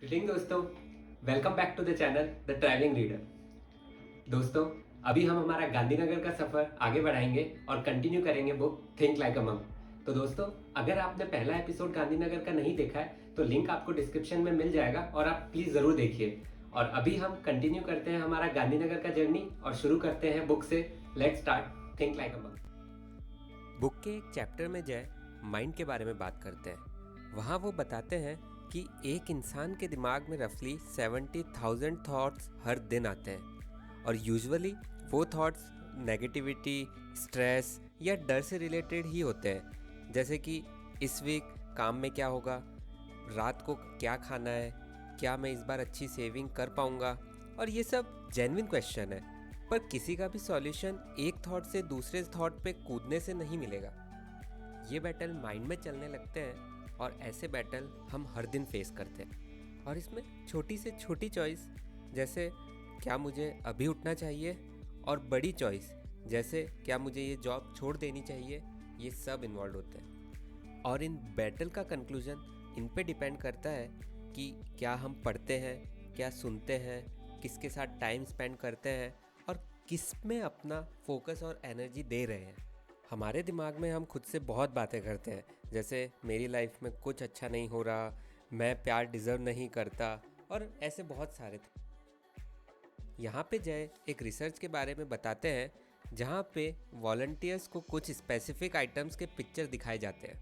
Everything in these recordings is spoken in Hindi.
ग्रीटिंग दोस्तों, welcome back to the channel the travelling reader. दोस्तों, अभी हम हमारा गांधीनगर का सफ़र आगे बढ़ाएंगे और कंटिन्यू करेंगे book think like a monk. तो दोस्तों, अगर आपने पहला एपिसोड गांधीनगर का नहीं देखा है तो लिंक आपको डिस्क्रिप्शन में मिल जाएगा और आप प्लीज़ ज़रूर देखिए। और अभी हम कंटिन्यू करते हैं हमारा गांधीनगर का जर्नी और शुरू करते हैं बुक से। Let's start think like a monk. Book के एक चैप्टर में जय माइंड के बारे में बात करते हैं। वहाँ वो बताते हैं कि एक इंसान के दिमाग में रफली 70,000 थॉट्स हर दिन आते हैं और यूजुअली वो थॉट्स नेगेटिविटी, स्ट्रेस या डर से रिलेटेड ही होते हैं। जैसे कि इस वीक काम में क्या होगा, रात को क्या खाना है, क्या मैं इस बार अच्छी सेविंग कर पाऊँगा। और ये सब जेन्युइन क्वेश्चन है, पर किसी का भी सॉल्यूशन एक थॉट से दूसरे थॉट पे कूदने से नहीं मिलेगा। ये बैटल माइंड में चलने लगते हैं और ऐसे बैटल हम हर दिन फेस करते हैं। और इसमें छोटी से छोटी चॉइस जैसे क्या मुझे अभी उठना चाहिए और बड़ी चॉइस जैसे क्या मुझे ये जॉब छोड़ देनी चाहिए, ये सब इन्वॉल्व होते हैं। और इन बैटल का कंक्लूजन इन पे डिपेंड करता है कि क्या हम पढ़ते हैं, क्या सुनते हैं, किसके साथ टाइम स्पेंड करते हैं और किस में अपना फोकस और एनर्जी दे रहे हैं। हमारे दिमाग में हम खुद से बहुत बातें करते हैं, जैसे मेरी लाइफ में कुछ अच्छा नहीं हो रहा, मैं प्यार डिज़र्व नहीं करता और ऐसे बहुत सारे थे। यहाँ पे जय एक रिसर्च के बारे में बताते हैं जहाँ पे वॉलंटियर्स को कुछ स्पेसिफिक आइटम्स के पिक्चर दिखाए जाते हैं।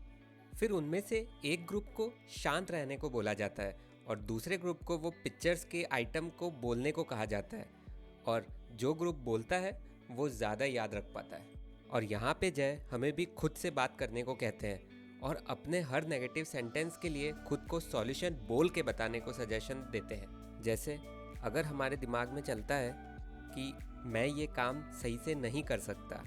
फिर उनमें से एक ग्रुप को शांत रहने को बोला जाता है और दूसरे ग्रुप को वो पिक्चर्स के आइटम को बोलने को कहा जाता है। और जो ग्रुप बोलता है वो ज़्यादा याद रख पाता है। और यहाँ पे जय हमें भी खुद से बात करने को कहते हैं और अपने हर नेगेटिव सेंटेंस के लिए खुद को सॉल्यूशन बोल के बताने को सजेशन देते हैं। जैसे अगर हमारे दिमाग में चलता है कि मैं ये काम सही से नहीं कर सकता,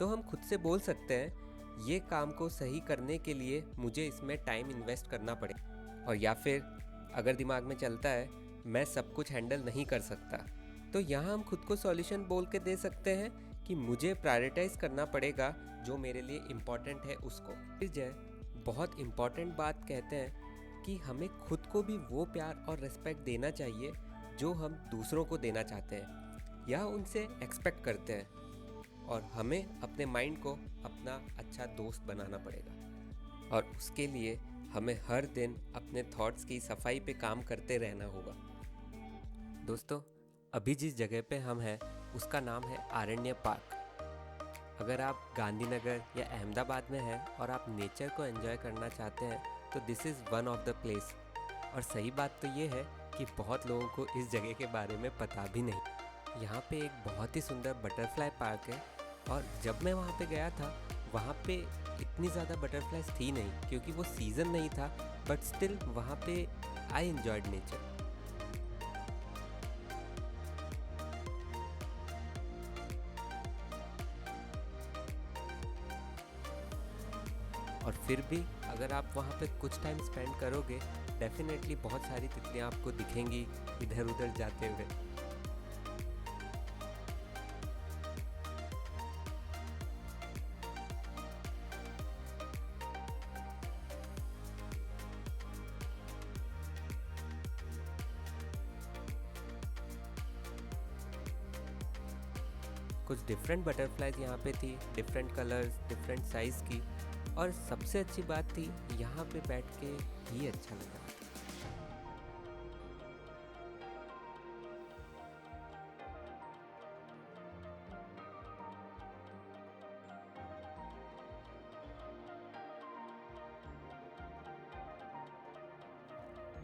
तो हम खुद से बोल सकते हैं ये काम को सही करने के लिए मुझे इसमें टाइम इन्वेस्ट करना पड़े। और या फिर अगर दिमाग में चलता है मैं सब कुछ हैंडल नहीं कर सकता, तो यहाँ हम खुद को सॉल्यूशन बोल के दे सकते हैं कि मुझे प्रायोरिटाइज करना पड़ेगा जो मेरे लिए इम्पॉर्टेंट है उसको। फिर जय बहुत इम्पॉर्टेंट बात कहते हैं कि हमें खुद को भी वो प्यार और रिस्पेक्ट देना चाहिए जो हम दूसरों को देना चाहते हैं या उनसे एक्सपेक्ट करते हैं। और हमें अपने माइंड को अपना अच्छा दोस्त बनाना पड़ेगा और उसके लिए हमें हर दिन अपने थॉट्स की सफाई पे काम करते रहना होगा। दोस्तों, अभी जिस जगह पे हम हैं उसका नाम है आरण्य पार्क। अगर आप गांधीनगर या अहमदाबाद में हैं और आप नेचर को एंजॉय करना चाहते हैं तो this is one of the place. और सही बात तो ये है कि बहुत लोगों को इस जगह के बारे में पता भी नहीं। यहाँ पे एक बहुत ही सुंदर बटरफ्लाई पार्क है और जब मैं वहाँ पे गया था वहाँ पे इतनी ज़्यादा बटरफ्लाइज थी नहीं क्योंकि वो सीज़न नहीं था, बट स्टिल वहाँ पे आई एंजॉयड नेचर। और फिर भी अगर आप वहाँ पे कुछ टाइम स्पेंड करोगे, डेफिनेटली बहुत सारी तितलियाँ आपको दिखेंगी इधर उधर जाते हुए। कुछ डिफरेंट बटरफ्लाइज यहाँ पे थी, डिफरेंट कलर्स, डिफरेंट साइज़ की। और सबसे अच्छी बात थी यहाँ पे बैठ के ही अच्छा लगा।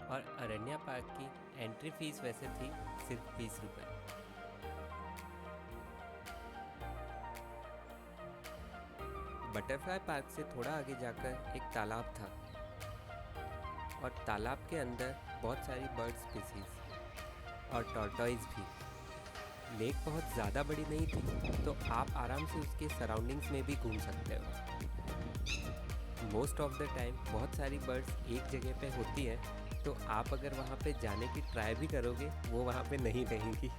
और अरण्या पार्क की एंट्री फीस वैसे थी सिर्फ 20 रुपये। बटरफ्लाई पार्क से थोड़ा आगे जाकर एक तालाब था और तालाब के अंदर बहुत सारी बर्ड स्पीसीज और टॉर्टॉइज भी। लेक बहुत ज़्यादा बड़ी नहीं थी तो आप आराम से उसके सराउंडिंग्स में भी घूम सकते हो। मोस्ट ऑफ द टाइम बहुत सारी बर्ड्स एक जगह पे होती है, तो आप अगर वहाँ पे जाने की ट्राई भी करोगे वो वहाँ पे नहीं रहेंगी।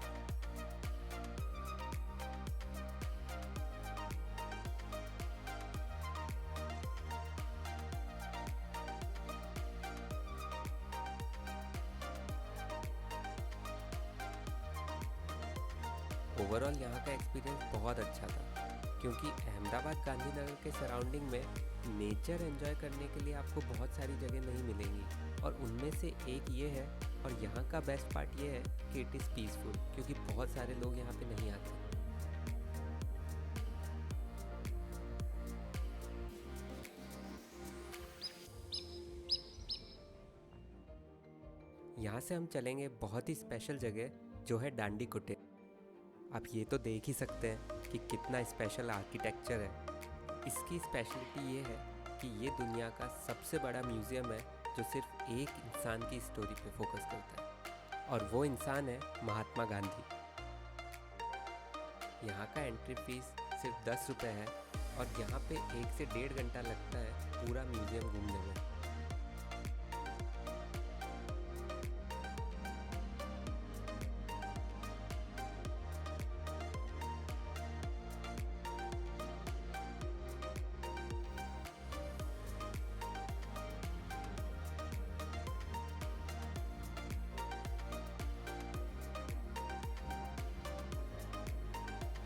ओवरऑल यहाँ का एक्सपीरियंस बहुत अच्छा था, क्योंकि अहमदाबाद गांधीनगर के सराउंडिंग में नेचर एंजॉय करने के लिए आपको बहुत सारी जगह नहीं मिलेंगी, और उनमें से एक ये है। और यहाँ का बेस्ट पार्ट ये है कि इट इज़ पीसफुल, क्योंकि बहुत सारे लोग यहाँ पे नहीं आते। यहाँ से हम चलेंगे बहुत ही स्पेशल जगह, जो है डांडी कुटीर। आप ये तो देख ही सकते हैं कि कितना स्पेशल आर्किटेक्चर है। इसकी स्पेशलिटी ये है कि ये दुनिया का सबसे बड़ा म्यूज़ियम है जो सिर्फ एक इंसान की स्टोरी पे फोकस करता है, और वो इंसान है महात्मा गांधी। यहाँ का एंट्री फीस सिर्फ 10 रुपये है, और यहाँ पे 1 से 1.5 घंटा लगता है पूरा म्यूज़ियम घूमने में।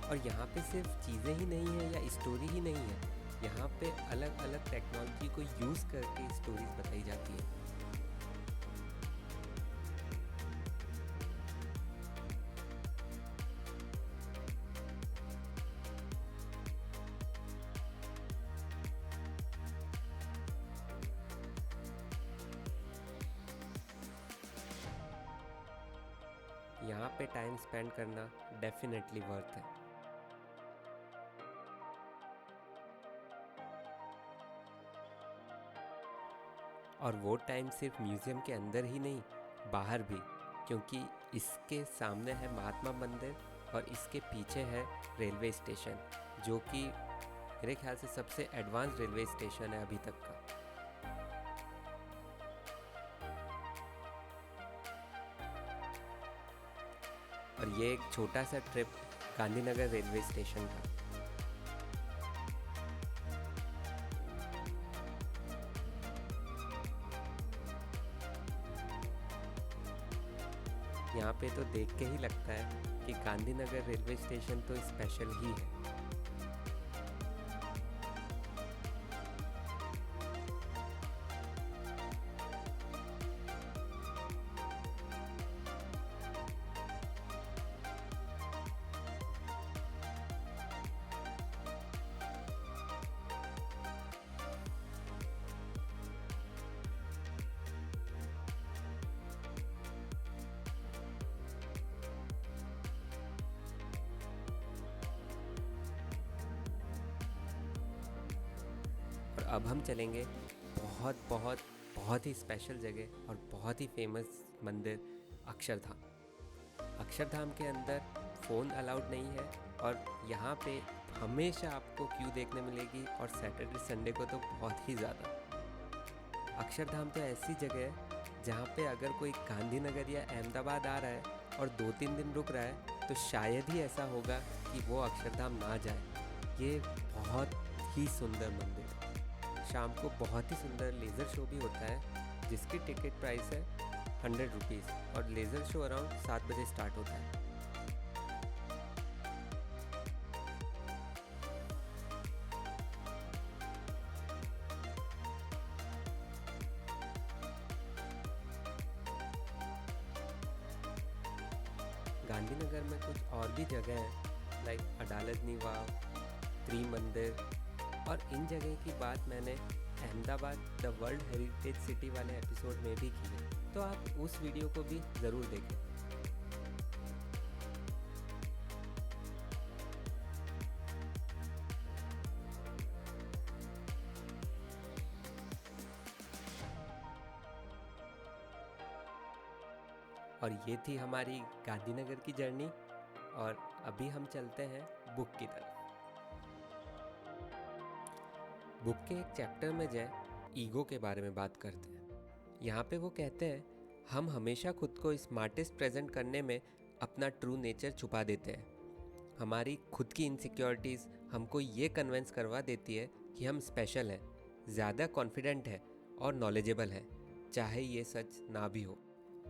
और यहाँ पे सिर्फ चीज़ें ही नहीं है या स्टोरी ही नहीं है, यहाँ पे अलग अलग टेक्नोलॉजी को यूज़ करके स्टोरीज बताई जाती है। यहाँ पे टाइम स्पेंड करना डेफिनेटली वर्थ है। और वो टाइम सिर्फ म्यूज़ियम के अंदर ही नहीं, बाहर भी, क्योंकि इसके सामने है महात्मा मंदिर और इसके पीछे है रेलवे स्टेशन, जो कि मेरे ख्याल से सबसे एडवांस रेलवे स्टेशन है अभी तक का। और ये एक छोटा सा ट्रिप गांधीनगर रेलवे स्टेशन का। यहाँ पे तो देख के ही लगता है कि गांधीनगर रेलवे स्टेशन तो स्पेशल ही है। अब हम चलेंगे बहुत बहुत बहुत ही स्पेशल जगह और बहुत ही फेमस मंदिर, अक्षरधाम। अक्षरधाम के अंदर फ़ोन अलाउड नहीं है, और यहाँ पे हमेशा आपको क्यू देखने मिलेगी, और सैटरडे संडे को तो बहुत ही ज़्यादा। अक्षरधाम तो ऐसी जगह है जहाँ पे अगर कोई गांधीनगर या अहमदाबाद आ रहा है और 2-3 दिन रुक रहा है, तो शायद ही ऐसा होगा कि वो अक्षरधाम ना जाए। ये बहुत ही सुंदर मंदिर है। शाम को बहुत ही सुंदर लेज़र शो भी होता है, जिसकी टिकट प्राइस है 100 रुपीज़, और लेज़र शो अराउंड 7 बजे स्टार्ट होता है। गांधीनगर में कुछ और भी जगह हैं, लाइक अडालजनी वाव, त्रिमंदिर, और इन जगह की बात मैंने Ahmedabad the world heritage city वाले एपिसोड में भी की है, तो आप उस वीडियो को भी ज़रूर देखें। और ये थी हमारी गांधीनगर की जर्नी, और अभी हम चलते हैं बुक की तरफ। बुक के एक चैप्टर में जय ईगो के बारे में बात करते हैं। यहाँ पे वो कहते हैं, हम हमेशा खुद को स्मार्टेस्ट प्रेजेंट करने में अपना ट्रू नेचर छुपा देते हैं। हमारी खुद की इनसिक्योरिटीज़ हमको ये कन्विंस करवा देती है कि हम स्पेशल हैं, ज़्यादा कॉन्फिडेंट हैं और नॉलेजेबल हैं, चाहे ये सच ना भी हो।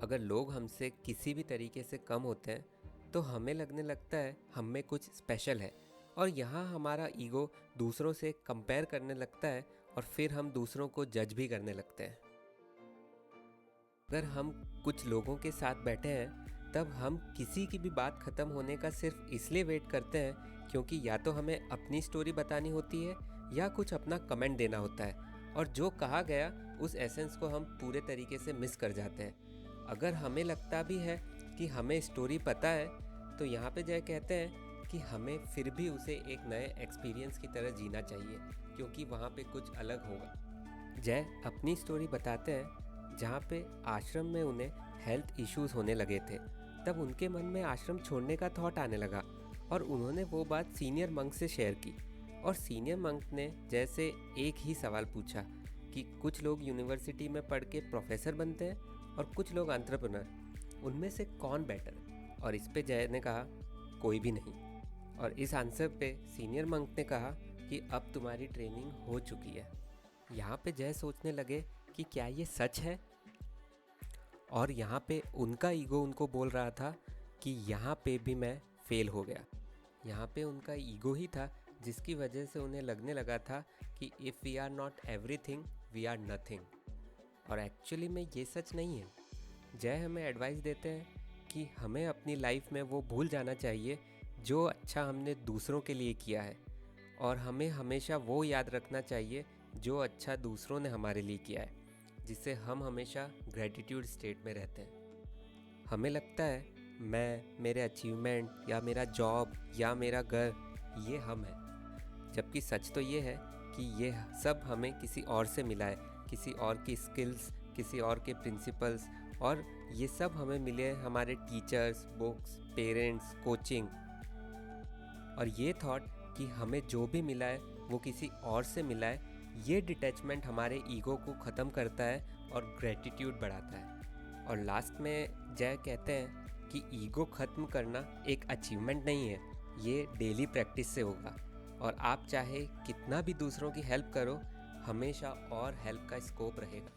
अगर लोग हमसे किसी भी तरीके से कम होते हैं तो तो हमें लगने लगता है हम में कुछ स्पेशल है, और यहाँ हमारा ईगो दूसरों से कंपेयर करने लगता है और फिर हम दूसरों को जज भी करने लगते हैं। अगर हम कुछ लोगों के साथ बैठे हैं तब हम किसी की भी बात ख़त्म होने का सिर्फ इसलिए वेट करते हैं क्योंकि या तो हमें अपनी स्टोरी बतानी होती है या कुछ अपना कमेंट देना होता है, और जो कहा गया उस एसेंस को हम पूरे तरीके से मिस कर जाते हैं। अगर हमें लगता भी है कि हमें स्टोरी पता है तो यहाँ पे जय कहते हैं कि हमें फिर भी उसे एक नए एक्सपीरियंस की तरह जीना चाहिए, क्योंकि वहाँ पे कुछ अलग होगा। जय अपनी स्टोरी बताते हैं जहाँ पे आश्रम में उन्हें हेल्थ इश्यूज होने लगे थे। तब उनके मन में आश्रम छोड़ने का थॉट आने लगा और उन्होंने वो बात सीनियर मंक से शेयर की। और सीनियर मंक ने जैसे एक ही सवाल पूछा कि कुछ लोग यूनिवर्सिटी में पढ़ के प्रोफेसर बनते हैं और कुछ लोग एंटरप्रेन्योर, उनमें से कौन बेटर है? और इस पे जय ने कहा कोई भी नहीं। और इस आंसर पे सीनियर मंक ने कहा कि अब तुम्हारी ट्रेनिंग हो चुकी है। यहाँ पे जय सोचने लगे कि क्या ये सच है, और यहाँ पे उनका ईगो उनको बोल रहा था कि यहाँ पे भी मैं फेल हो गया। यहाँ पे उनका ईगो ही था जिसकी वजह से उन्हें लगने लगा था कि if we are not everything we are nothing. और एक्चुअली में ये सच नहीं है। जय हमें एडवाइस देते हैं कि हमें अपनी लाइफ में वो भूल जाना चाहिए जो अच्छा हमने दूसरों के लिए किया है, और हमें हमेशा वो याद रखना चाहिए जो अच्छा दूसरों ने हमारे लिए किया है, जिससे हम हमेशा ग्रेटिट्यूड स्टेट में रहते हैं। हमें लगता है मैं, मेरे अचीवमेंट या मेरा जॉब या मेरा घर, ये हम हैं, जबकि सच तो ये है कि ये सब हमें किसी और से मिला है, किसी और की स्किल्स, किसी और के प्रिंसिपल्स, और ये सब हमें मिले हैं हमारे टीचर्स, बुक्स, पेरेंट्स, कोचिंग। और ये थॉट कि हमें जो भी मिला है वो किसी और से मिला है, ये डिटैचमेंट हमारे ईगो को ख़त्म करता है और ग्रेटिट्यूड बढ़ाता है। और लास्ट में जय कहते हैं कि ईगो ख़त्म करना एक अचीवमेंट नहीं है, ये डेली प्रैक्टिस से होगा। और आप चाहे कितना भी दूसरों की हेल्प करो, हमेशा और हेल्प का स्कोप रहेगा।